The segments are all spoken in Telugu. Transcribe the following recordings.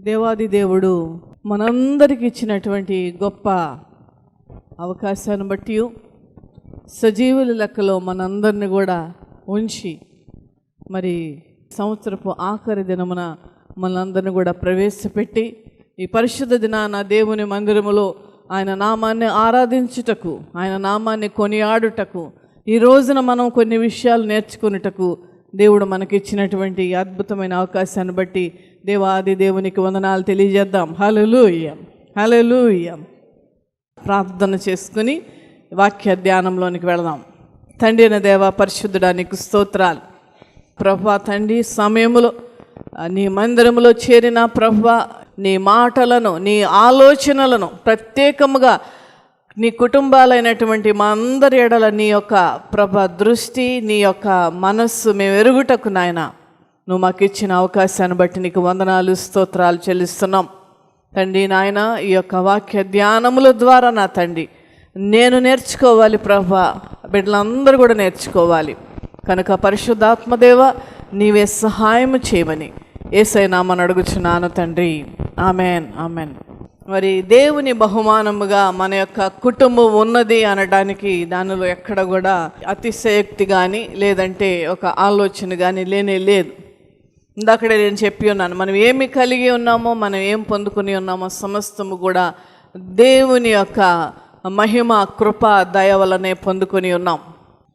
దేవాది దేవుడు మనందరికి ఇచ్చినటువంటి గొప్ప అవకాశాన్ని బట్టి సజీవుల లెక్కలో మనందరిని కూడా ఉంచి మరి సంవత్సరపు ఆఖరి దినమున మనందరిని కూడా ప్రవేశపెట్టి ఈ పరిశుద్ధ దినాన దేవుని మందిరములో ఆయన నామాన్ని ఆరాధించుటకు, ఆయన నామాన్ని కొనియాడుటకు, ఈ రోజున మనం కొన్ని విషయాలు నేర్చుకున్నటకు దేవుడు మనకిచ్చినటువంటి అద్భుతమైన అవకాశాన్ని బట్టి దేవాది దేవునికి వందనాలు తెలియజేద్దాం. హల్లెలూయా, హల్లెలూయా. ప్రార్థన చేసుకుని వాక్య ధ్యానంలోనికి వెళదాం. తండ్రి అయిన దేవ, పరిశుద్ధుడా, నీకు స్తోత్రాలు ప్రభువా. తండ్రి, సమయములో నీ మందిరములో చేరిన ప్రభువా, నీ మాటలను, నీ ఆలోచనలను ప్రత్యేకముగా నీ కుటుంబాలైనటువంటి మా అందరి ఎడల నీ యొక్క ప్రభా దృష్టి, నీ యొక్క మనస్సు మేము ఎరుగుటకు నాయన నువ్వు మాకు ఇచ్చిన అవకాశాన్ని బట్టి నీకు వందనాలు, స్తోత్రాలు చెల్లిస్తున్నాం తండ్రి. నాయన, ఈ యొక్క వాక్య ధ్యానముల ద్వారా నా తండ్రి నేను నేర్చుకోవాలి ప్రభా, బిడ్డలందరూ కూడా నేర్చుకోవాలి కనుక పరిశుద్ధాత్మదేవ నీవే సహాయం చేయమని యేసయ్య నామమున అడుగుచున్నాను తండ్రి. Amen, amen. మరి దేవుని బహుమానముగా మన యొక్క కుటుంబం ఉన్నది అనడానికి దానిలో ఎక్కడ కూడా అతిశయోక్తి కానీ లేదంటే ఒక ఆలోచన కానీ లేనే లేదు. ఇందాకడే నేను చెప్పి ఉన్నాను, మనం ఏమి కలిగి ఉన్నామో, మనం ఏం పొందుకుని ఉన్నామో సమస్తము కూడా దేవుని యొక్క మహిమ, కృప, దయ వలనే పొందుకొని ఉన్నాం.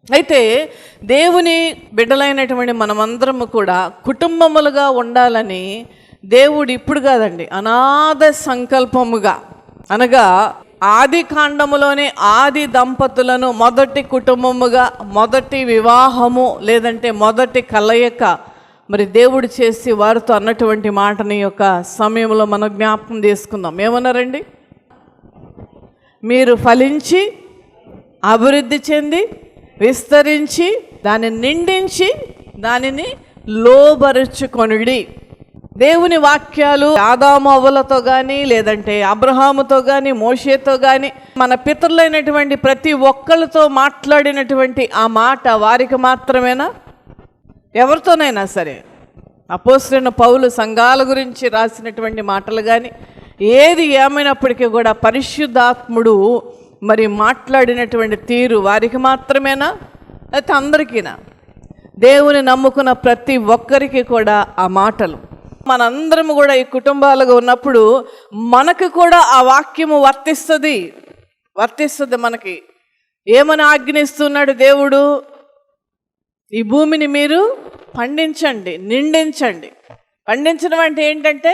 అయితే దేవుని బిడ్డలైనటువంటి మనమందరము కూడా కుటుంబములుగా ఉండాలని దేవుడు ఇప్పుడు కాదండి, అనాథ సంకల్పముగా, అనగా ఆది కాండములోనే ఆది దంపతులను మొదటి కుటుంబముగా, మొదటి వివాహము లేదంటే మొదటి కలయిక మరి దేవుడు చేసి వారితో అన్నటువంటి మాటని యొక్క సమయంలో మనం జ్ఞాపకం చేసుకుందాం. ఏమన్నారండి? మీరు ఫలించి అభివృద్ధి చెంది విస్తరించి దాన్ని నిండించి దానిని లోబరుచుకొనుడి. దేవుని వాక్యాలు ఆదాము అవ్వలతో కానీ లేదంటే అబ్రహాముతో కానీ మోషేతో కానీ మన పితరులైనటువంటి ప్రతి ఒక్కరితో మాట్లాడినటువంటి ఆ మాట వారికి మాత్రమేనా? ఎవరితోనైనా సరే అపోస్తలుడైన పౌలు సంఘాల గురించి రాసినటువంటి మాటలు కానీ ఏది ఏమైనప్పటికీ కూడా పరిశుద్ధాత్ముడు మరి మాట్లాడినటువంటి తీరు వారికి మాత్రమేనా, అయితే అందరికీనా? దేవుని నమ్ముకున్న ప్రతి ఒక్కరికి కూడా ఆ మాటలు మనందరం కూడా ఈ కుటుంబాలుగా ఉన్నప్పుడు మనకు కూడా ఆ వాక్యము వర్తిస్తుంది. మనకి ఏమని ఆజ్ఞిస్తున్నాడు దేవుడు? ఈ భూమిని మీరు పండించండి, నిండించండి. పండించడం అంటే ఏంటంటే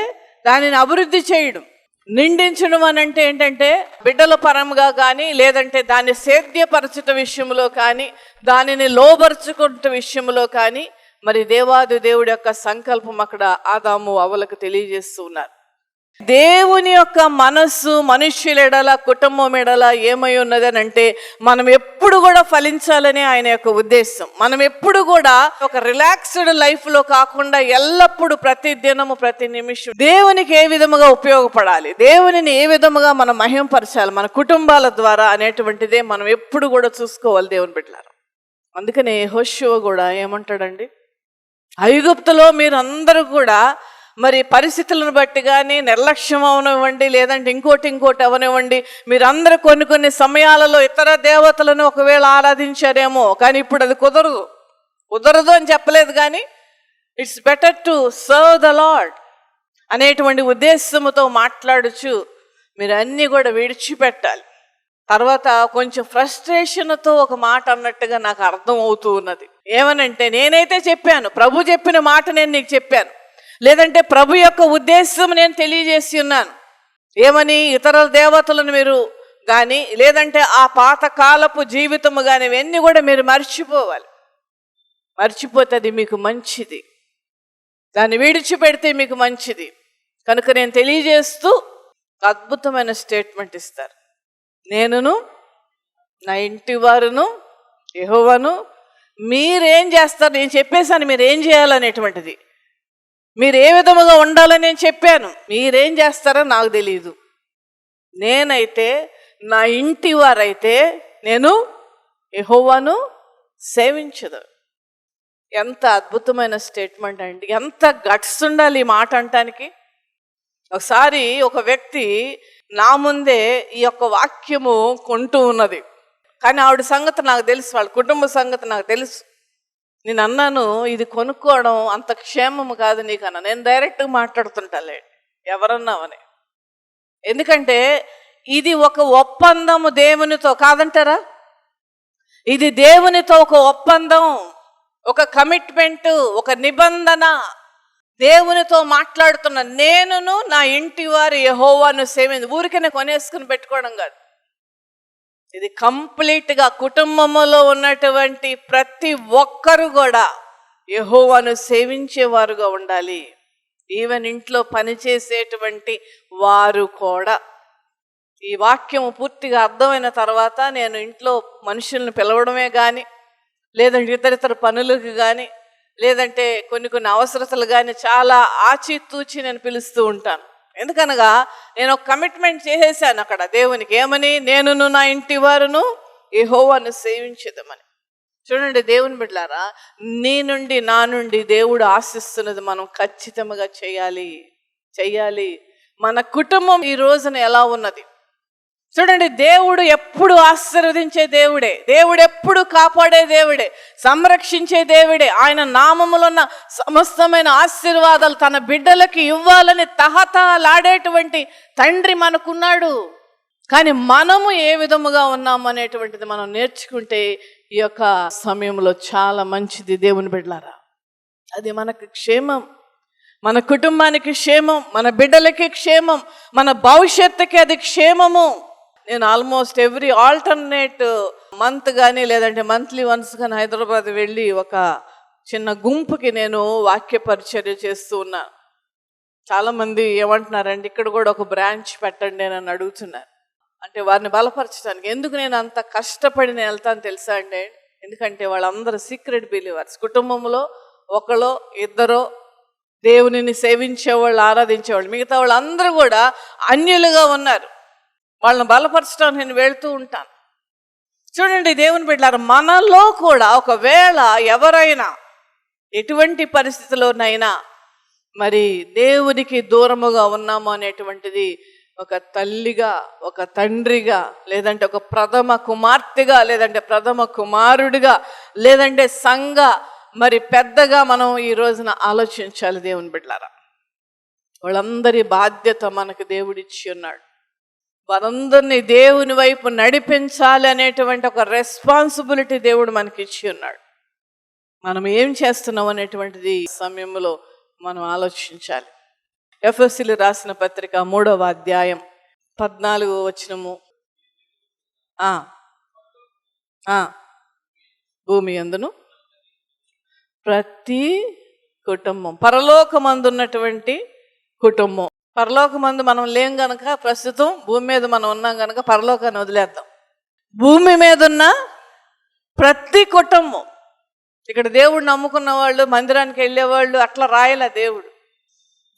దానిని అభివృద్ధి చేయడం. నిండించడం అని అంటే ఏంటంటే బిడ్డల పరంగా కానీ లేదంటే దాన్ని సేద్యపరచుట విషయంలో కానీ దానిని లోబరుచుకుంట విషయంలో కానీ మరి దేవాది దేవుడి యొక్క సంకల్పం అక్కడ ఆదాము అవ్వలకు తెలియజేస్తూ ఉన్నారు. దేవుని యొక్క మనస్సు మనుష్యుల ఎడల, కుటుంబం ఎడల ఏమై ఉన్నది అని అంటే మనం ఎప్పుడు కూడా ఫలించాలని ఆయన యొక్క ఉద్దేశం. మనం ఎప్పుడు కూడా ఒక రిలాక్స్డ్ లైఫ్లో కాకుండా ఎల్లప్పుడూ ప్రతి దినము ప్రతి నిమిషం దేవునికి ఏ విధముగా ఉపయోగపడాలి, దేవునిని ఏ విధముగా మనం మహింపరచాలి మన కుటుంబాల ద్వారా అనేటువంటిదే మనం ఎప్పుడు కూడా చూసుకోవాలి దేవుని బిడ్డలారా. అందుకనే యెహోషువ కూడా ఏమంటాడండి? ఐగుప్తులో మీరు అందరూ కూడా మరి పరిస్థితులను బట్టి కానీ నిర్లక్ష్యం అవనివ్వండి లేదంటే ఇంకోటి అవనివ్వండి, మీరందరూ కొన్ని సమయాలలో ఇతర దేవతలను ఒకవేళ ఆరాధించారేమో, కానీ ఇప్పుడు అది కుదరదు అని చెప్పలేదు, కానీ it's better to serve the lord అనేటువంటి ఉద్దేశంతో మాట్లాడుచు మీరు అన్నీ కూడా విడిచిపెట్టాలి. తర్వాత కొంచెం ఫ్రస్ట్రేషన్తో ఒక మాట అన్నట్టుగా నాకు అర్థం అవుతూ ఉన్నది. ఏమనంటే, నేనైతే చెప్పాను, ప్రభు చెప్పిన మాట నేను నీకు చెప్పాను, లేదంటే ప్రభు యొక్క ఉద్దేశం నేను తెలియజేసి ఉన్నాను. ఏమని? ఇతర దేవతలను మీరు కానీ లేదంటే ఆ పాతకాలపు జీవితము కానీ ఇవన్నీ కూడా మీరు మర్చిపోవాలి. మర్చిపోతే అది మీకు మంచిది, దాన్ని విడిచిపెడితే మీకు మంచిది. కనుక నేను తెలియజేస్తూ అద్భుతమైన స్టేట్మెంట్ ఇస్తారు. నేనును నా ఇంటి వారును యెహోవాను. మీరేం చేస్తారు? నేను చెప్పేశాను మీరు ఏం చేయాలనేటువంటిది, మీరు ఏ విధముగా ఉండాలని నేను చెప్పాను. మీరేం చేస్తారో నాకు తెలియదు. నేనైతే నా ఇంటి వారైతే నేను యెహోవాను సేవించదు. ఎంత అద్భుతమైన స్టేట్మెంట్ అండి! ఎంత గట్స్ ఉండాలి ఈ మాట అంటానికి. ఒకసారి ఒక వ్యక్తి నా ముందే ఈ యొక్క వాక్యము కొంటూ ఉన్నది, కానీ ఆవిడ సంగతి నాకు తెలుసు, వాళ్ళ కుటుంబ సంగతి నాకు తెలుసు. నేను అన్నాను, ఇది కొనుక్కోవడం అంత క్షేమము కాదు నీకన్నా. నేను డైరెక్ట్గా మాట్లాడుతుంటాలే ఎవరన్నామని. ఎందుకంటే ఇది ఒక ఒప్పందము దేవునితో, కాదంటారా? ఇది దేవునితో ఒక ఒప్పందం, ఒక కమిట్మెంట్, ఒక నిబంధన. దేవునితో మాట్లాడుతున్న నేనును నా ఇంటి వారు యెహోవాను సేవించు. ఊరికనే కొనేసుకుని పెట్టుకోవడం కాదు. ఇది కంప్లీట్గా కుటుంబంలో ఉన్నటువంటి ప్రతి ఒక్కరు కూడా యెహోవాను సేవించేవారుగా ఉండాలి. ఈవెన్ ఇంట్లో పనిచేసేటువంటి వారు కూడా. ఈ వాక్యము పూర్తిగా అర్థమైన తర్వాత నేను ఇంట్లో మనుషుల్ని పిలవడమే కానీ, లేదంటే ఇతరితర పనులకు కానీ, లేదంటే కొన్ని అవసరతలు కానీ చాలా ఆచితూచి నేను పిలుస్తూ ఉంటాను. ఎందుకనగా నేను ఒక కమిట్మెంట్ చేసేసాను అక్కడ దేవునికి. ఏమని? నేనును నా ఇంటి వారును యెహోవాను సేవించేదమని. చూడండి దేవుని బిడ్డలారా, నీ నుండి నా నుండి దేవుడు ఆశిస్తున్నది మనం ఖచ్చితంగా చెయ్యాలి. మన కుటుంబం ఈ రోజున ఎలా ఉన్నది చూడండి. దేవుడు ఎప్పుడు ఆశీర్వదించే దేవుడే, దేవుడు ఎప్పుడు కాపాడే దేవుడే, సంరక్షించే దేవుడే. ఆయన నామములో ఉన్న సమస్తమైన ఆశీర్వాదాలు తన బిడ్డలకి ఇవ్వాలని తహతలాడేటువంటి తండ్రి మనకున్నాడు. కానీ మనము ఏ విధముగా ఉన్నాము అనేటువంటిది మనం నేర్చుకుంటే ఈ యొక్క సమయంలో చాలా మంచిది దేవుని బిడ్డలారా. అది మనకు క్షేమం, మన కుటుంబానికి క్షేమం, మన బిడ్డలకి క్షేమం, మన భవిష్యత్తుకి అది క్షేమము. నేను ఆల్మోస్ట్ ఎవ్రీ ఆల్టర్నేట్ మంత్ కానీ లేదంటే మంత్లీ వన్స్ కానీ హైదరాబాద్ వెళ్ళి ఒక చిన్న గుంపుకి నేను వాక్య పరిచర్య చేస్తూ ఉన్నాను. చాలామంది ఏమంటున్నారంటే ఇక్కడ కూడా ఒక బ్రాంచ్ పెట్టండి అని అడుగుతున్నారు. అంటే వారిని బలపరచడానికి. ఎందుకు నేను అంత కష్టపడి నేను వెళ్తాను తెలుసా అండి? ఎందుకంటే వాళ్ళందరూ సీక్రెట్ బిలీవర్స్. కుటుంబంలో ఒకరో ఇద్దరో దేవునిని సేవించేవాళ్ళు, ఆరాధించేవాళ్ళు, మిగతా వాళ్ళందరూ కూడా అన్యులుగా ఉన్నారు. వాళ్ళని బలపరచడానికి నేను వెళ్తూ ఉంటాను. చూడండి దేవుని బిడ్డలారా, మనలో కూడా ఒకవేళ ఎవరైనా ఎటువంటి పరిస్థితిలోనైనా మరి దేవునికి దూరముగా ఉన్నాము అనేటువంటిది ఒక తల్లిగా, ఒక తండ్రిగా, లేదంటే ఒక ప్రథమ కుమార్తెగా, లేదంటే ప్రథమ కుమారుడిగా, లేదంటే సంఘ మరి పెద్దగా మనం ఈ రోజున ఆలోచించాలి దేవుని బిడ్డలారా. వాళ్ళందరి బాధ్యత మనకు దేవుడిచ్చి ఉన్నాడు. వారందరినీ దేవుని వైపు నడిపించాలి అనేటువంటి ఒక రెస్పాన్సిబిలిటీ దేవుడు మనకి ఇచ్చి ఉన్నాడు. మనం ఏం చేస్తున్నాం అనేటువంటిది సమయంలో మనం ఆలోచించాలి. ఎఫెసీయులకు రాసిన పత్రిక 3వ అధ్యాయం 14వ వచనము. భూమి యందును ప్రతి కుటుంబం, పరలోకమందున్నటువంటి కుటుంబం. పరలోకమందు మనం లేం గనక ప్రస్తుతం భూమి మీద మనం ఉన్నాం గనక పరలోకాన్ని వదిలేద్దాం. భూమి మీద ఉన్న ప్రతి కుటుంబం, ఇక్కడ దేవుడు నమ్ముకున్న వాళ్ళు, మందిరానికి వెళ్ళేవాళ్ళు అట్లా రాయలే దేవుడు.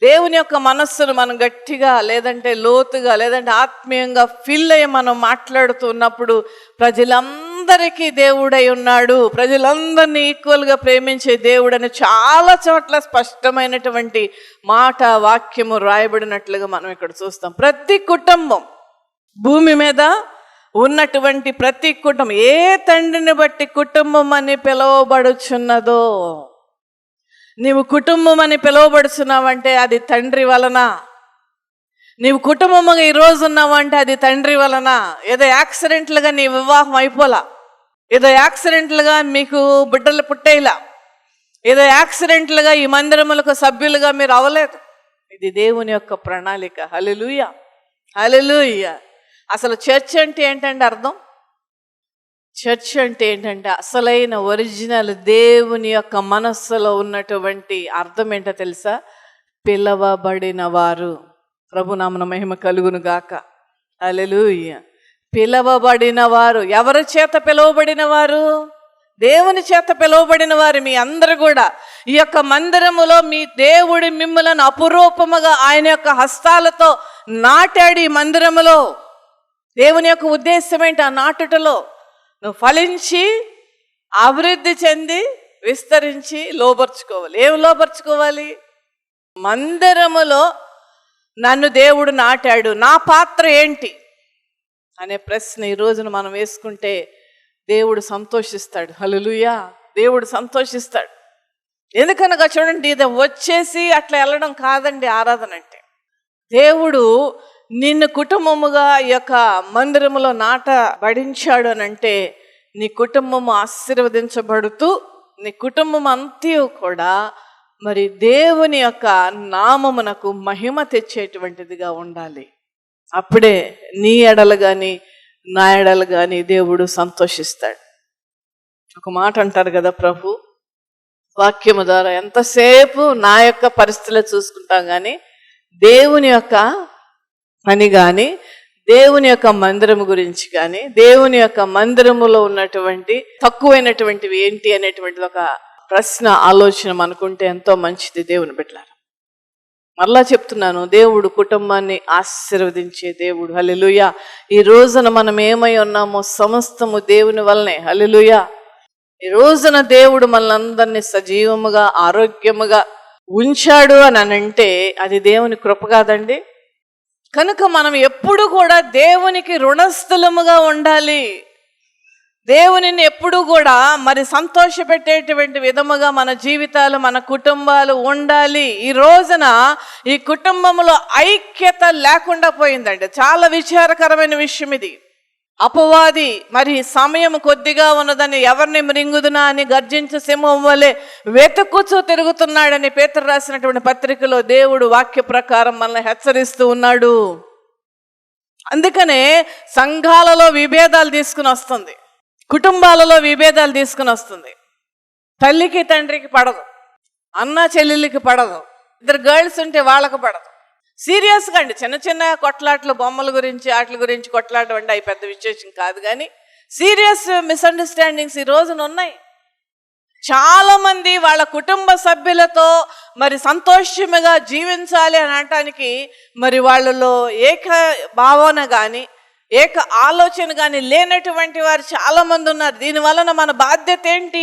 దేవుని యొక్క మనస్సును మనం గట్టిగా, లేదంటే లోతుగా, లేదంటే ఆత్మీయంగా ఫీల్ అయ్యి మనం మాట్లాడుతున్నప్పుడు ప్రజలందరికీ దేవుడై ఉన్నాడు, ప్రజలందరినీ ఈక్వల్గా ప్రేమించే దేవుడు అని చాలా చోట్ల స్పష్టమైనటువంటి మాట, వాక్యము రాయబడినట్లుగా మనం ఇక్కడ చూస్తాం. ప్రతి కుటుంబం, భూమి మీద ఉన్నటువంటి ప్రతి కుటుంబం, ఏ తండ్రిని బట్టి కుటుంబం అని పిలువబడుచున్నదో, నీవు కుటుంబం అని పిలువబడుచున్నావంటే అది తండ్రి వలన. నీవు కుటుంబముగా ఈరోజు ఉన్నావంటే అది తండ్రి వలన. ఏదో యాక్సిడెంట్లుగా నీ వివాహం అయిపోలా, ఏదో యాక్సిడెంట్లుగా మీకు బిడ్డలు పుట్టేలా, ఏదో యాక్సిడెంట్లుగా ఈ మందిరములకు సభ్యులుగా మీరు అవ్వలేదు. ఇది దేవుని యొక్క ప్రణాళిక. హల్లెలూయా, హల్లెలూయా. అసలు చర్చ్ అంటే ఏంటంటే అర్థం? చర్చ్ అంటే ఏంటంటే అసలైన ఒరిజినల్ దేవుని యొక్క మనస్సులో ఉన్నటువంటి అర్థం ఏంటో తెలుసా? పిలవబడిన వారు. ప్రభునామన మహిమ కలుగును గాక. హల్లెలూయా. పిలవబడిన వారు. ఎవరి చేత పిలువబడిన వారు? దేవుని చేత పిలువబడిన వారు. మీ అందరూ కూడా ఈ యొక్క మందిరములో మీ దేవుడి మిమ్మలను అపురూపముగా ఆయన యొక్క హస్తాలతో నాటాడు. ఈ మందిరములో దేవుని యొక్క ఉద్దేశం ఏంటి? ఆ నాటుటలో నువ్వు ఫలించి అభివృద్ధి చెంది విస్తరించి లోపరుచుకోవాలి. ఏం లోపరుచుకోవాలి? మందిరములో నన్ను దేవుడు నాటాడు, నా పాత్ర ఏంటి అనే ప్రశ్న ఈ రోజున మనం వేసుకుంటే దేవుడు సంతోషిస్తాడు. హల్లెలూయా, దేవుడు సంతోషిస్తాడు. ఎందుకనగా చూడండి, ఇది వచ్చేసి అట్లా వెళ్ళడం కాదండి ఆరాధన అంటే. దేవుడు నిన్ను కుటుంబముగా ఈ యొక్క మందిరములో నాటబడించాడు అని అంటే నీ కుటుంబము ఆశీర్వదించబడుతూ నీ కుటుంబం అంతా కూడా మరి దేవుని యొక్క నామమునకు మహిమ తెచ్చేటువంటిదిగా ఉండాలి. అప్పుడే నీ ఎడలు కానీ నా ఎడలు కానీ దేవుడు సంతోషిస్తాడు. ఒక మాట అంటారు కదా ప్రభు వాక్యము ద్వారా, ఎంతసేపు నా యొక్క పరిస్థితులు చూసుకుంటాం కానీ దేవుని యొక్క పని కానీ దేవుని యొక్క మందిరము గురించి కానీ దేవుని యొక్క మందిరములో ఉన్నటువంటి తక్కువైనటువంటివి ఏంటి అనేటువంటిది ఒక ప్రశ్న ఆలోచన అనుకుంటే ఎంతో మంచిది దేవుని బిడ్డలారా. మరలా చెప్తున్నాను, దేవుడు కుటుంబాన్ని ఆశీర్వదించే దేవుడు. హల్లెలూయా. ఈ రోజున మనం ఏమై ఉన్నామో సమస్తము దేవుని వల్లనే. హల్లెలూయా. ఈ రోజున దేవుడు మనల్ని సజీవముగా ఆరోగ్యముగా ఉంచాడు అని అంటే అది దేవుని కృప కాదండి. కనుక మనం ఎప్పుడు కూడా దేవునికి రుణస్థులముగా ఉండాలి. దేవునిని ఎప్పుడు కూడా మరి సంతోషపెట్టేటువంటి విధముగా మన జీవితాలు మన కుటుంబాలు ఉండాలి. ఈ రోజున ఈ కుటుంబంలో ఐక్యత లేకుండా పోయిందండి. చాలా విచారకరమైన విషయం ఇది. అపవాది మరి సమయం కొద్దిగా ఉన్నదని ఎవరిని మృంగుదునా అని గర్జించు సింహం వలె వెతుకుచూ తిరుగుతున్నాడని పేతురు రాసినటువంటి పత్రికలో దేవుడు వాక్య ప్రకారం మనల్ని హెచ్చరిస్తూ ఉన్నాడు. అందుకనే సంఘాలలో విభేదాలు తీసుకుని వస్తుంది, కుటుంబాలలో విభేదాలు తీసుకుని వస్తుంది. తల్లికి తండ్రికి పడదు, అన్న చెల్లెళ్ళకి పడదు, ఇద్దరు గర్ల్స్ ఉంటే వాళ్ళకు పడదు. సీరియస్గా అండి, చిన్న చిన్న కొట్లాట్లు బొమ్మల గురించి వాటి గురించి కొట్లాడడం అంటే అవి పెద్ద విశేషం కాదు, కానీ సీరియస్ మిస్అండర్స్టాండింగ్స్ ఈ రోజున ఉన్నాయి. చాలామంది వాళ్ళ కుటుంబ సభ్యులతో మరి సంతోషముగా జీవించాలి అని అనటానికి మరి వాళ్ళలో ఏక భావన కానీ ఏక ఆలోచన కానీ లేనటువంటి వారు చాలామంది ఉన్నారు. దీనివలన మన బాధ్యత ఏంటి?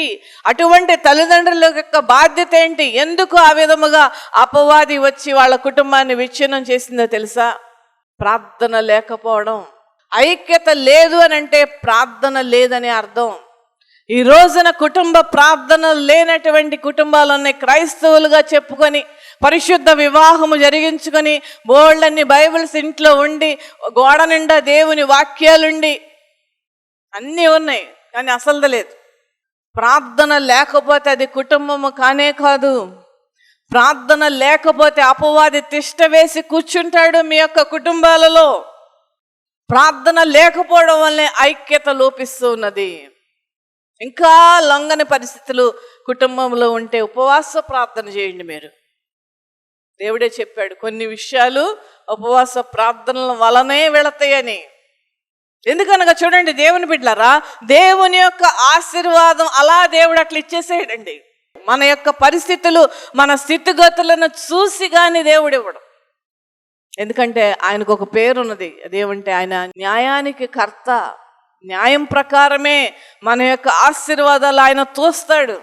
అటువంటి తల్లిదండ్రుల యొక్క బాధ్యత ఏంటి? ఎందుకు ఆ విధముగా అపవాది వచ్చి వాళ్ళ కుటుంబాన్ని విచ్ఛిన్నం చేసిందో తెలుసా? ప్రార్థన లేకపోవడం. ఐక్యత లేదు అని అంటే ప్రార్థన లేదని అర్థం. ఈ రోజున కుటుంబ ప్రార్థన లేనటువంటి కుటుంబాలు ఉన్నాయి. క్రైస్తవులుగా చెప్పుకొని పరిశుద్ధ వివాహము జరిగించుకొని బోళ్ళన్ని బైబిల్స్ ఇంట్లో ఉండి గోడ నిండా దేవుని వాక్యాలుండి అన్నీ ఉన్నాయి, కానీ అసలు లేదు. ప్రార్థన లేకపోతే అది కుటుంబము కానే కాదు. ప్రార్థన లేకపోతే అపవాది తిష్ట వేసి కూర్చుంటాడు మీ యొక్క కుటుంబాలలో. ప్రార్థన లేకపోవడం వల్లే ఐక్యత లోపిస్తూ ఉన్నది. ఇంకా లొంగని పరిస్థితులు కుటుంబంలో ఉంటే ఉపవాస ప్రార్థన చేయండి. మీరు దేవుడే చెప్పాడు కొన్ని విషయాలు ఉపవాస ప్రార్థనల వలనే వెళతాయని. ఎందుకనగా చూడండి దేవుని బిడ్డలారా, దేవుని యొక్క ఆశీర్వాదం అలా దేవుడు అట్లా ఇచ్చేసేయడండి. మన యొక్క పరిస్థితులు మన స్థితిగతులను చూసి కానీ దేవుడు ఇవ్వడు. ఎందుకంటే ఆయనకు ఒక పేరు ఉన్నది, అదేమంటే ఆయన న్యాయానికి కర్త. న్యాయం ప్రకారమే మన యొక్క ఆశీర్వాదాలు ఆయన తోస్తాడు.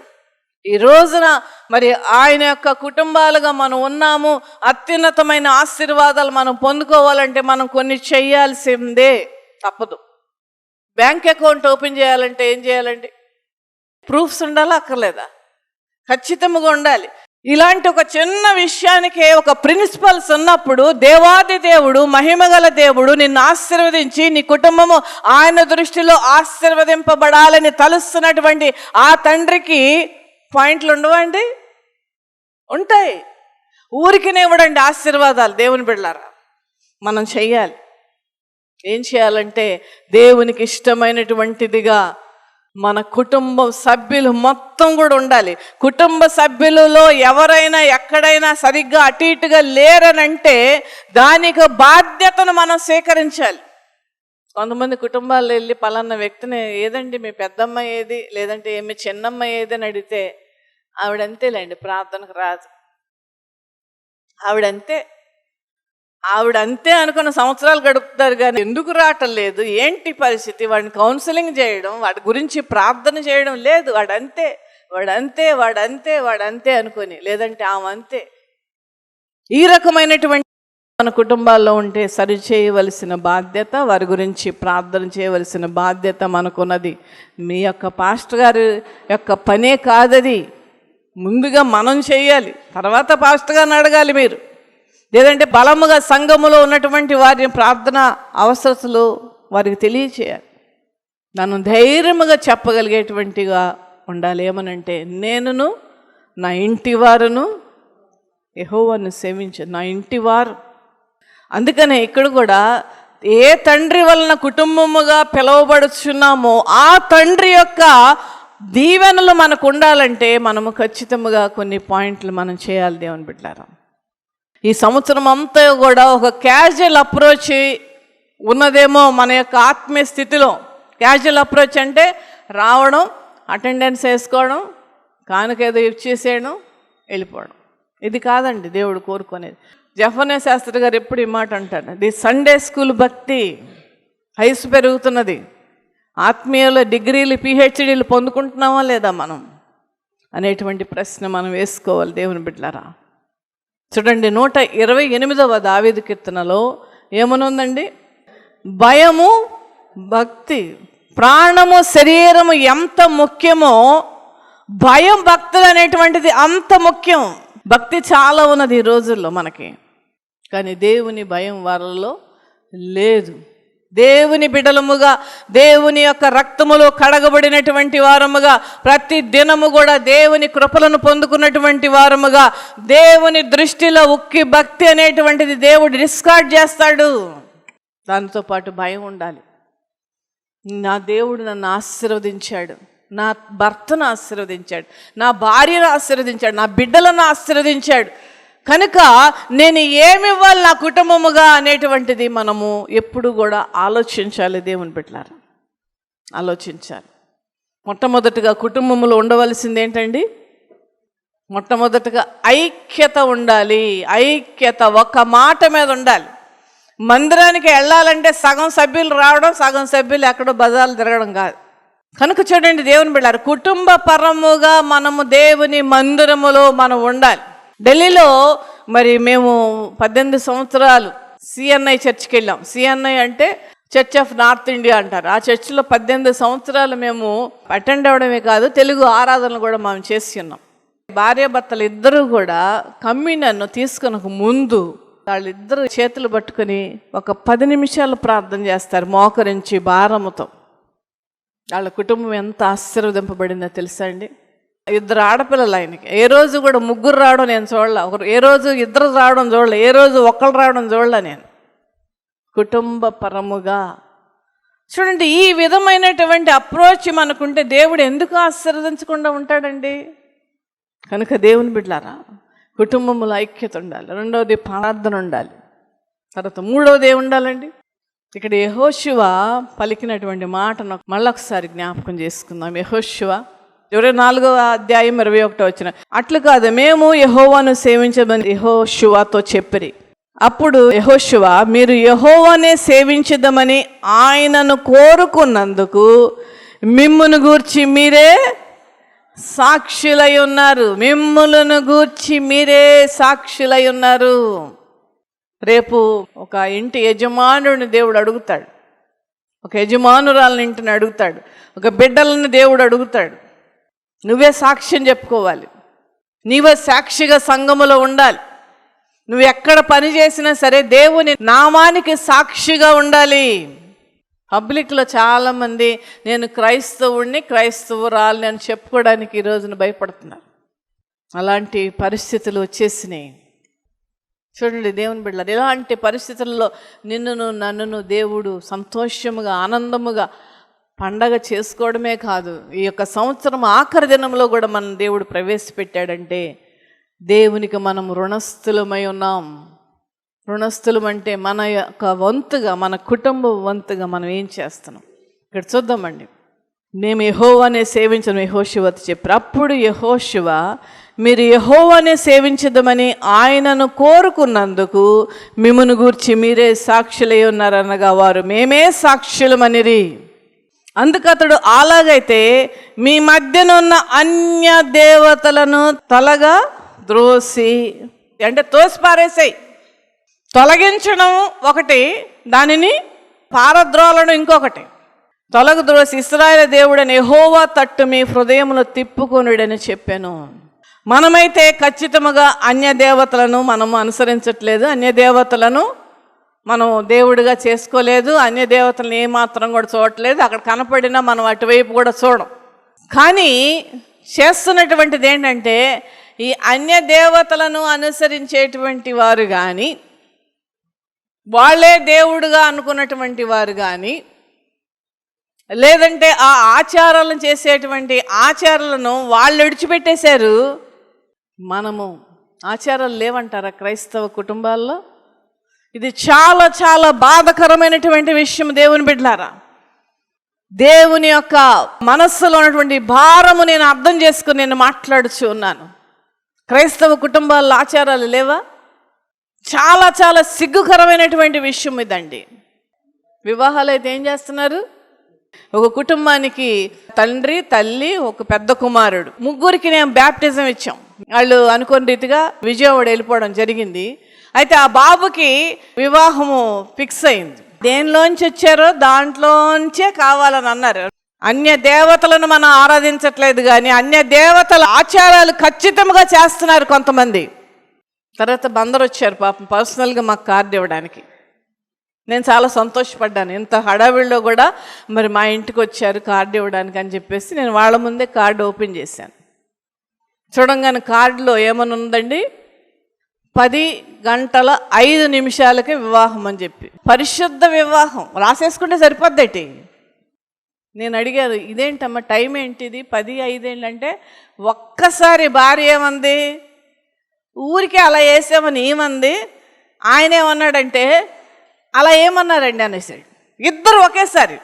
ఈ రోజున మరి ఆయన యొక్క కుటుంబాలుగా మనం ఉన్నాము. అత్యున్నతమైన ఆశీర్వాదాలు మనం పొందుకోవాలంటే మనం కొన్ని చేయాల్సిందే, తప్పదు. బ్యాంక్ అకౌంట్ ఓపెన్ చేయాలంటే ఏం చేయాలండి? ప్రూఫ్స్ ఉండాలా అక్కర్లేదా? ఖచ్చితంగా ఉండాలి. ఇలాంటి ఒక చిన్న విషయానికే ఒక ప్రిన్సిపల్స్ ఉన్నప్పుడు దేవాది దేవుడు మహిమగల దేవుడు నిన్ను ఆశీర్వదించి నీ కుటుంబము ఆయన దృష్టిలో ఆశీర్వదింపబడాలని తలుస్తున్నటువంటి ఆ తండ్రికి పాయింట్లు ఉండవండి? ఉంటాయి. ఊరికినే ఇవ్వడండి ఆశీర్వాదాలు. దేవుని బిడ్డలారా, మనం చెయ్యాలి. ఏం చేయాలంటే దేవునికి ఇష్టమైనటువంటిదిగా మన కుటుంబ సభ్యులు మొత్తం కూడా ఉండాలి. కుటుంబ సభ్యులలో ఎవరైనా ఎక్కడైనా సరిగ్గా అటు ఇటుగా లేరనంటే దానికి బాధ్యతను మనం స్వీకరించాలి. కొంతమంది కుటుంబాల్లో వెళ్ళి పలానా వ్యక్తిని, ఏదండి మీ పెద్దమ్మ ఏది, లేదంటే మీ చిన్నమ్మ ఏది అని అడిగితే ఆవిడంతేలేండి, ప్రార్థనకు రాదు, ఆవిడంతే అనుకున్న సంవత్సరాలు గడుపుతారు, కానీ ఎందుకు రావటం లేదు, ఏంటి పరిస్థితి, వాడిని కౌన్సిలింగ్ చేయడం, వాడి గురించి ప్రార్థన చేయడం లేదు. వాడంతే అనుకొని, లేదంటే ఆమె అంతే. ఈ రకమైనటువంటి మన కుటుంబాల్లో ఉంటే సరి చేయవలసిన బాధ్యత, వారి గురించి ప్రార్థన చేయవలసిన బాధ్యత మనకున్నది. మీ యొక్క పాస్టర్ గారి యొక్క పనే కాదది. ముందుగా మనం చేయాలి, తర్వాత పాస్టర్ గారిని అడగాలి మీరు. లేదంటే బలముగా సంఘములో ఉన్నటువంటి వారి ప్రార్థన అవసరతలు వారికి తెలియచేయాలి. నన్ను ధైర్యముగా చెప్పగలిగేటువంటిగా ఉండాలి. ఏమనంటే, నేనును నా ఇంటి వారును యెహోవాను సేవించు, నా ఇంటి వారు. అందుకనే ఇక్కడ కూడా ఏ తండ్రి వలన కుటుంబముగా పిలువబడుచున్నామో ఆ తండ్రి యొక్క దీవెనలు మనకు ఉండాలంటే మనము ఖచ్చితంగా కొన్ని పాయింట్లు మనం చేయాలి. దేవుని బిడ్డలారా, ఈ సంవత్సరం అంతా కూడా ఒక క్యాజువల్ అప్రోచ్ ఉన్నదేమో మన యొక్క ఆత్మీయ స్థితిలో. క్యాజువల్ అప్రోచ్ అంటే రావడం, అటెండెన్స్ వేసుకోవడం, కానుకేదో ఇచ్చేసేయడం, వెళ్ళిపోవడం. ఇది కాదండి దేవుడు కోరుకునేది. జఫన్యా శాస్త్రి గారు ఎప్పుడు ఈ మాట అంటారు, ది సండే స్కూల్ భక్తి వయసు పెరుగుతున్నది. ఆత్మీయుల డిగ్రీలు, పిహెచ్డీలు పొందుకుంటున్నామా లేదా మనం అనేటువంటి ప్రశ్న మనం వేసుకోవాలి. దేవుని బిడ్డలారా, చూడండి 128వ దావీదు కీర్తనలో ఏమనుందండి? భయము, భక్తి, ప్రాణము శరీరము ఎంత ముఖ్యమో భయం, భక్తులు అనేటువంటిది అంత ముఖ్యం. భక్తి చాలా ఉన్నది ఈ రోజుల్లో మనకి, కానీ దేవుని భయం వారిలో లేదు. దేవుని బిడ్డలముగా, దేవుని యొక్క రక్తములో కడగబడినటువంటి వారముగా, ప్రతి దినము కూడా దేవుని కృపలను పొందుకున్నటువంటి వారముగా, దేవుని దృష్టిలో ఉక్కి భక్తి అనేటువంటిది దేవుడు డిస్కార్డ్ చేస్తాడు. దానితో పాటు భయం ఉండాలి. నా దేవుడు నన్ను ఆశీర్వదించాడు, నా భర్తను ఆశీర్వదించాడు, నా భార్యను ఆశీర్వదించాడు, నా బిడ్డలను ఆశీర్వదించాడు, కనుక నేను ఏమి ఇవ్వాలి నా కుటుంబముగా అనేటువంటిది మనము ఎప్పుడు కూడా ఆలోచించాలి. దేవుని బిడ్డలారా, ఆలోచించాలి. మొట్టమొదటిగా కుటుంబంలో ఉండవలసింది ఏంటండి? మొట్టమొదటిగా ఐక్యత ఉండాలి. ఐక్యత, ఒక మాట మీద ఉండాలి. మందిరానికి వెళ్ళాలంటే సగం సభ్యులు రావడం, సగం సభ్యులు ఎక్కడో బజార్లు తిరగడం కాదు. కనుక చూడండి దేవుని బిడ్డలారా, కుటుంబ పరముగా మనము దేవుని మందిరములో మనం ఉండాలి. ఢిల్లీలో మరి మేము 18 సంవత్సరాలు సిఎన్ఐ చర్చ్కి వెళ్ళాం. సిఎన్ఐ అంటే చర్చ్ ఆఫ్ నార్త్ ఇండియా అంటారు. ఆ చర్చిలో 18 సంవత్సరాలు మేము అటెండ్ అవ్వడమే కాదు, తెలుగు ఆరాధనలు కూడా మేము చేసి ఉన్నాం. భార్యాభర్తలు ఇద్దరు కూడా కమ్యూనియన్ తీసుకున్న ముందు వాళ్ళిద్దరు చేతులు పట్టుకొని ఒక 10 నిమిషాలు ప్రార్థన చేస్తారు మోకరించి భారముతో. వాళ్ళ కుటుంబం ఎంత ఆశీర్వదింపబడిందో తెలుసా అండి? 2 ఆడపిల్లలు ఆయనకి. ఏ రోజు కూడా 3 రావడం నేను చూడలే, ఏ రోజు 2 రావడం చూడలే, ఏ రోజు 1 రావడం చూడలే నేను. కుటుంబ పరముగా చూడండి, ఈ విధమైనటువంటి అప్రోచ్ మనకుంటే దేవుడు ఎందుకు ఆశీర్వదించకుండా ఉంటాడండి? కనుక దేవుని బిడ్డలారా, కుటుంబంలో ఐక్యత ఉండాలి. రెండవది ప్రార్థన ఉండాలి. తర్వాత మూడవది ఏముండాలండి? ఇక్కడ యెహోషువ పలికినటువంటి మాటను మళ్ళొకసారి జ్ఞాపకం చేసుకుందాం. యెహోషువ 24వ అధ్యాయం 21వ వచనం. అట్లు కాదు, మేము యెహోవాను సేవించమని యెహోషువతో చెప్పిరి. అప్పుడు యెహోషువ, మీరు యెహోవానే సేవించదమని ఆయనను కోరుకున్నందుకు మిమ్మును గూర్చి మీరే సాక్షులై ఉన్నారు. మిమ్ములను గూర్చి మీరే సాక్షులై ఉన్నారు. రేపు ఒక ఇంటి యజమానుడిని దేవుడు అడుగుతాడు, ఒక యజమానురాలని ఇంటిని అడుగుతాడు, ఒక బిడ్డలను దేవుడు అడుగుతాడు. నువ్వే సాక్ష్యం చెప్పుకోవాలి, నీవే సాక్షిగా సంఘములో ఉండాలి. నువ్వు ఎక్కడ పని చేసినా సరే దేవుని నామానికి సాక్షిగా ఉండాలి. పబ్లిక్లో చాలామంది నేను క్రైస్తవుడిని, క్రైస్తవురాలని అని చెప్పుకోవడానికి ఈ రోజున భయపడుతున్నారు. అలాంటి పరిస్థితులు వచ్చేసినాయి. చూడండి దేవుని బిడ్డలారా, ఇలాంటి పరిస్థితుల్లో నన్ను దేవుడు సంతోషముగా, ఆనందముగా పండగ చేసుకోవడమే కాదు, ఈ యొక్క సంవత్సరం ఆఖరి దినంలో కూడా మన దేవుడు ప్రవేశపెట్టాడంటే దేవునికి మనం రుణస్థులమై ఉన్నాం. రుణస్థులం అంటే మన యొక్క వంతుగా, మన కుటుంబ వంతుగా మనం ఏం చేస్తున్నాం ఇక్కడ చూద్దామండి. మేము యెహోవానే సేవించను యెహోషువతో చెప్పారు. అప్పుడు యెహోషువ, మీరు యెహోవానే సేవించదమని ఆయనను కోరుకున్నందుకు మిమ్మును గూర్చి మీరే సాక్షులై ఉన్నారనగా వారు మేమే సాక్షులమనిరి. అందుకు అతడు, అలాగైతే మీ మధ్యనున్న అన్య దేవతలను తలగా ద్రోసి, అంటే తోసిపారేసాయి. తొలగించడం ఒకటి, దానిని పారద్రోలడం ఇంకొకటి. తొలగద్రోసి ఇశ్రాయేలు దేవుడని యెహోవా తట్టు మీ హృదయమును తిప్పుకొనుడని చెప్పాను. మనమైతే ఖచ్చితంగా అన్య దేవతలను మనము అనుసరించట్లేదు, అన్య దేవతలను మనం దేవుడిగా చేసుకోలేదు, అన్య దేవతలను ఏమాత్రం కూడా చూడట్లేదు. అక్కడ కనపడినా మనం అటువైపు కూడా చూడం. కానీ చేస్తున్నటువంటిది ఏంటంటే, ఈ అన్య దేవతలను అనుసరించేటువంటి వారు కానీ, వాళ్ళే దేవుడుగా అనుకున్నటువంటి వారు కానీ, లేదంటే ఆ ఆచారాలను చేసేటువంటి ఆచారాలను వాళ్ళు విడిచిపెట్టేశారు. మనము ఆచారాలు లేవంటారా క్రైస్తవ కుటుంబాల్లో? ఇది చాలా చాలా బాధకరమైనటువంటి విషయం దేవుని బిడ్డలారా. దేవుని యొక్క మనస్సులో ఉన్నటువంటి భారము నేను అర్థం చేసుకుని నేను మాట్లాడుచు ఉన్నాను. క్రైస్తవ కుటుంబాల్లో ఆచారాలు లేవా? చాలా చాలా సిగ్గుకరమైనటువంటి విషయం ఇదండి. వివాహాలు అయితే ఏం చేస్తున్నారు? ఒక కుటుంబానికి తండ్రి, తల్లి, ఒక పెద్ద కుమారుడు, ముగ్గురికి నేను బ్యాప్టిజం ఇచ్చాం. వాళ్ళు అనుకున్న రీతిగా విజయవాడ వెళ్ళిపోవడం జరిగింది. అయితే ఆ బాబుకి వివాహము ఫిక్స్ అయింది. దేనిలోంచి వచ్చారో దాంట్లోంచే కావాలని అన్నారు. అన్య దేవతలను మనం ఆరాధించట్లేదు, కానీ అన్య దేవతల ఆచారాలు ఖచ్చితంగా చేస్తున్నారు కొంతమంది. తర్వాత బందరు వచ్చారు పాపం, పర్సనల్గా మాకు కార్డు ఇవ్వడానికి. నేను చాలా సంతోషపడ్డాను. ఇంత హడావిడిలో కూడా మరి మా ఇంటికి వచ్చారు కార్డు ఇవ్వడానికి అని చెప్పేసి నేను వాళ్ళ ముందే కార్డు ఓపెన్ చేశాను. చూడంగానే కార్డులో ఏమని ఉందండి, 10:05 వివాహం అని చెప్పి, పరిశుద్ధ వివాహం రాసేసుకుంటే సరిపోద్దటి. నేను అడిగాను, ఇదేంటమ్మా టైం ఏంటిది 10:05 అంటే? ఒక్కసారి భార్య ఏమంది, ఊరికే అలా వేసామని ఏమంది. ఆయన ఏమన్నాడంటే, అలా ఏమన్నారండి అనేసాడు. ఇద్దరు ఒకేసారి.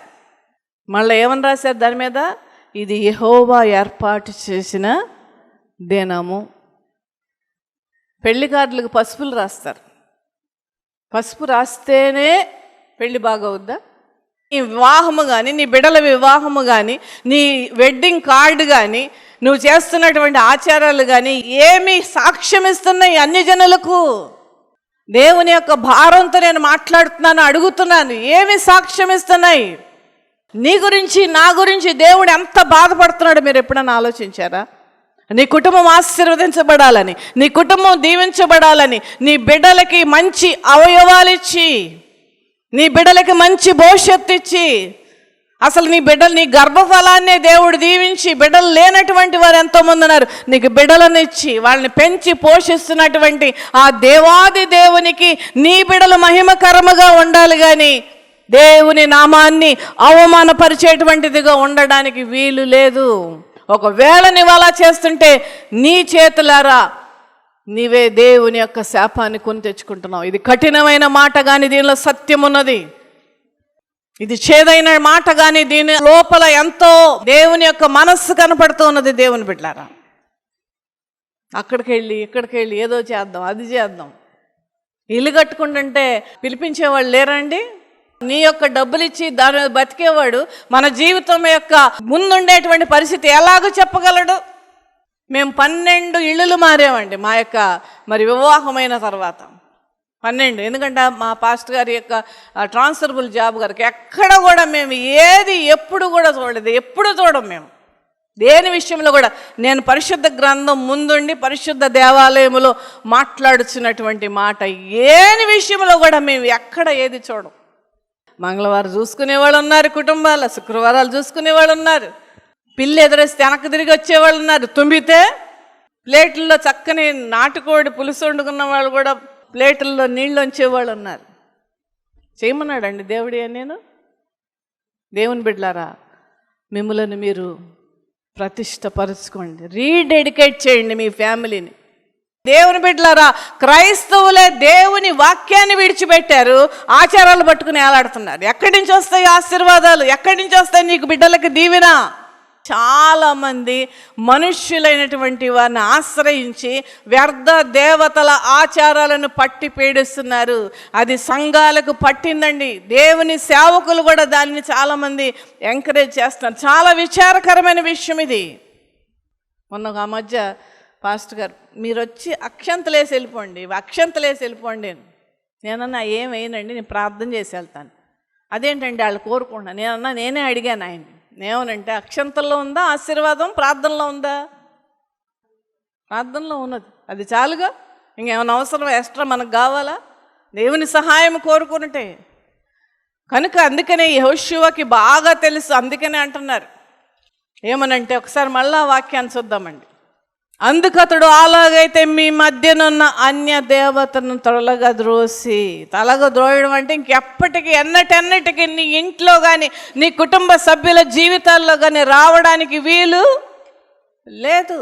మళ్ళీ ఏమని రాశారు దాని మీద, ఇది యెహోవా ఏర్పాటు చేసిన దినము. పెళ్లి కార్డులకు పసుపులు రాస్తారు. పసుపు రాస్తేనే పెళ్లి బాగవుద్దా? నీ వివాహము కానీ, నీ బిడ్డల వివాహము కానీ, నీ వెడ్డింగ్ కార్డు కానీ, నువ్వు చేస్తున్నటువంటి ఆచారాలు కానీ ఏమి సాక్ష్యం ఇస్తున్నాయి అన్య జనులకు? దేవుని యొక్క భారంతో నేను మాట్లాడుతున్నాను, అడుగుతున్నాను, ఏమి సాక్ష్యం ఇస్తున్నాయి? నీ గురించి, నా గురించి దేవుడు ఎంత బాధపడుతున్నాడు మీరు ఎప్పుడైనా ఆలోచించారా? నీ కుటుంబం ఆశీర్వదించబడాలని, నీ కుటుంబం దీవించబడాలని, నీ బిడ్డలకి మంచి అవయవాలు ఇచ్చి, నీ బిడ్డలకి మంచి భవిష్యత్తు ఇచ్చి, అసలు నీ బిడ్డలు, నీ గర్భఫలాన్నే దేవుడు దీవించి, బిడ్డలు లేనటువంటి వారు ఎంతోమంది ఉన్నారు, నీకు బిడ్డలను ఇచ్చి వాళ్ళని పెంచి పోషిస్తున్నటువంటి ఆ దేవాది దేవునికి నీ బిడ్డలు మహిమకరముగా ఉండాలి, కానీ దేవుని నామాన్ని అవమానపరిచేటువంటిదిగా ఉండడానికి వీలు లేదు. ఒకవేళ నీవు అలా చేస్తుంటే నీ చేతులారా నీవే దేవుని యొక్క శాపాన్ని కొని తెచ్చుకుంటున్నావు. ఇది కఠినమైన మాట, కానీ దీనిలో సత్యం ఉన్నది. ఇది చేదైన మాట, కానీ దీని లోపల ఎంతో దేవుని యొక్క మనస్సు కనపడుతూ ఉన్నది. దేవుని బిడ్డలారా, అక్కడికి వెళ్ళి ఇక్కడికి వెళ్ళి ఏదో చేద్దాం, అది చేద్దాం. ఇల్లు కట్టుకుంటుంటే పిలిపించేవాళ్ళు లేరండి? నీ యొక్క డబ్బులు ఇచ్చి దాని బతికేవాడు మన జీవితం యొక్క ముందుండేటువంటి పరిస్థితి ఎలాగో చెప్పగలడు? మేము 12 ఇళ్ళు మారామండి మా యొక్క మరి వివాహమైన తర్వాత. 12. ఎందుకంటే మా పాస్టర్ గారి యొక్క ట్రాన్స్ఫరబుల్ జాబ్ గారికి ఎక్కడ కూడా మేము ఏది ఎప్పుడు కూడా చూడలేదు, ఎప్పుడు చూడం మేము దేని విషయంలో కూడా. నేను పరిశుద్ధ గ్రంథం ముందుండి పరిశుద్ధ దేవాలయంలో మాట్లాడుచున్నటువంటి మాట, ఏని విషయంలో కూడా మేము ఎక్కడ ఏది చూడం. మంగళవారం చూసుకునే వాళ్ళు ఉన్నారు కుటుంబాలు, శుక్రవారాలు చూసుకునే వాళ్ళు ఉన్నారు, పిల్లి ఎదురేస్తే వెనక్కి తిరిగి వచ్చేవాళ్ళు ఉన్నారు, తుమ్మితే ప్లేట్లలో చక్కని నాటుకోడి పులుసు వండుకున్న వాళ్ళు కూడా ప్లేట్లలో నీళ్ళు ఉంచేవాళ్ళు ఉన్నారు. చేయమన్నాడండి దేవుడి. నేను దేవుని బిడ్డలారా, మిమ్మల్ని మీరు ప్రతిష్టపరచుకోండి, రీడెడికేట్ చేయండి మీ ఫ్యామిలీని. దేవుని బిడ్డలారా, క్రైస్తవులే దేవుని వాక్యాన్ని విడిచిపెట్టారు, ఆచారాలు పట్టుకుని ఏలాడుతున్నారు. ఎక్కడి నుంచి వస్తాయి ఆశీర్వాదాలు? ఎక్కడి నుంచి వస్తాయి నీకు బిడ్డలకి దీవెన? చాలామంది మనుష్యులైనటువంటి వారిని ఆశ్రయించి వ్యర్థ దేవతల ఆచారాలను పట్టి పీడిస్తున్నారు. అది సంఘాలకు పట్టిందండి. దేవుని సేవకులు కూడా దాన్ని చాలామంది ఎంకరేజ్ చేస్తున్నారు. చాలా విచారకరమైన విషయం ఇది. మొన్న ఆ మధ్య పాస్టర్ గారు, మీరు వచ్చి అక్షంతలేసి వెళ్ళిపోండి నేనన్నా ఏం వేయనండి, నేను ప్రార్థన చేసి వెళ్తాను. అదేంటండి వాళ్ళు కోరుకుంటున్నాను. నేనే అడిగాను ఆయన్ని, ఏమనంటే అక్షంతల్లో ఉందా ఆశీర్వాదం, ప్రార్థనలో ఉందా? ప్రార్థనలో ఉన్నది, అది చాలుగా. ఇంకేమైనా అవసరం ఎక్స్ట్రా మనకు కావాలా? దేవుని సహాయం కోరుకుంటే కనుక అందుకనే యెహోషువకి బాగా తెలుసు. అందుకనే అంటున్నారు ఏమనంటే, ఒకసారి మళ్ళా వాక్యాన్ని చూద్దామండి. అందుకతడు అలాగైతే మీ మధ్యనున్న అన్య దేవతను తొలగా ద్రోసి, తలగా ద్రోయడం అంటే ఇంకెప్పటికీ ఎన్నటెన్నటికి నీ ఇంట్లో కానీ నీ కుటుంబ సభ్యుల జీవితాల్లో కానీ రావడానికి వీలు లేదు.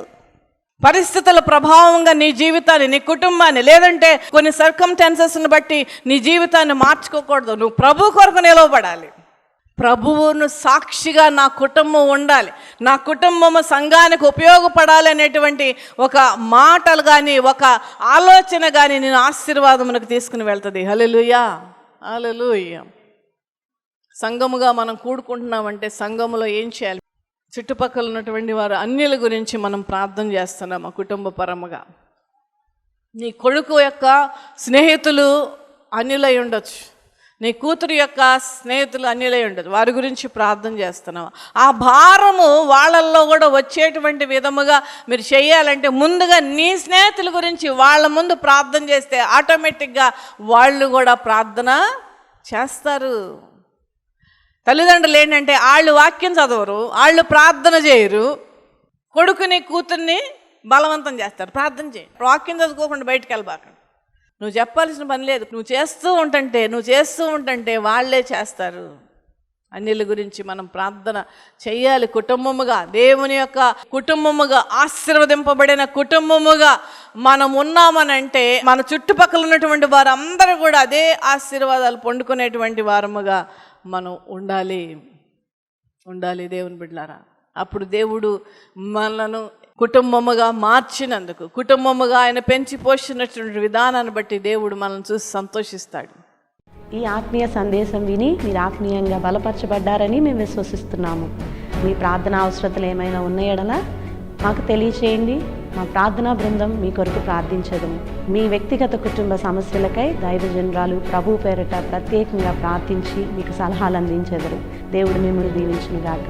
పరిస్థితుల ప్రభావంగా నీ జీవితాన్ని, నీ కుటుంబాన్ని, లేదంటే కొన్ని సర్కమ్స్టాన్సెస్ని బట్టి నీ జీవితాన్ని మార్చుకోకూడదు. నువ్వు ప్రభు కొరకు నిలవబడాలి. ప్రభువును సాక్షిగా నా కుటుంబం ఉండాలి, నా కుటుంబము సంఘానికి ఉపయోగపడాలి అనేటువంటి ఒక మాటలు కానీ ఒక ఆలోచన కానీ నేను ఆశీర్వాదమునకు తీసుకుని వెళ్తుంది. హల్లెలూయా, హల్లెలూయా. సంఘముగా మనం కూడుకుంటున్నామంటే సంఘములో ఏం చేయాలి? చుట్టుపక్కల ఉన్నటువంటి వారు అన్యుల గురించి మనం ప్రార్థన చేస్తున్నాము కుటుంబ పరముగా. నీ కొడుకు యొక్క స్నేహితులు అన్యులై ఉండొచ్చు, నీ కూతురు యొక్క స్నేహితులు అన్యులై ఉండదు, వారి గురించి ప్రార్థన చేస్తున్నావు. ఆ భారము వాళ్ళల్లో కూడా వచ్చేటువంటి విధముగా మీరు చేయాలంటే ముందుగా నీ స్నేహితుల గురించి వాళ్ళ ముందు ప్రార్థన చేస్తే ఆటోమేటిక్గా వాళ్ళు కూడా ప్రార్థన చేస్తారు. తల్లిదండ్రులు ఏంటంటే వాళ్ళు వాక్యం చదవరు, వాళ్ళు ప్రార్థన చేయరు, కొడుకుని కూతుర్ని బలవంతం చేస్తారు, ప్రార్థన చేయి, వాక్యం చదువుకోకుండా బయటికి వెళ్ళబాకండి. నువ్వు చెప్పాల్సిన పని లేదు, నువ్వు చేస్తూ ఉంటుంటే వాళ్ళే చేస్తారు. అన్యుల గురించి మనం ప్రార్థన చెయ్యాలి. కుటుంబముగా, దేవుని యొక్క కుటుంబముగా, ఆశీర్వదింపబడిన కుటుంబముగా మనం ఉన్నామనంటే మన చుట్టుపక్కల ఉన్నటువంటి వారందరూ కూడా అదే ఆశీర్వాదాలు పొందుకునేటువంటి వారముగా మనం ఉండాలి. దేవుని బిడ్డలారా, అప్పుడు దేవుడు మనలను కుటుంబముగా మార్చినందుకు, కుటుంబముగా ఆయన పెంచి పోషించినటువంటి విధానాన్ని బట్టి దేవుడు మనల్ని చూసి సంతోషిస్తాడు. ఈ ఆత్మీయ సందేశం విని మీరు ఆత్మీయంగా బలపరచబడ్డారని మేము విశ్వసిస్తున్నాము. మీ ప్రార్థన అవసరతలు ఏమైనా ఉన్నాయడలా మాకు తెలియచేయండి. మా ప్రార్థనా బృందం మీ కొరకు ప్రార్థించదము. మీ వ్యక్తిగత కుటుంబ సమస్యలకై దైవజనురాలు ప్రభు పేరిట ప్రత్యేకంగా ప్రార్థించి మీకు సలహాలు అందించెదరు. దేవుడు మిమ్మల్ని దీవించును గాక.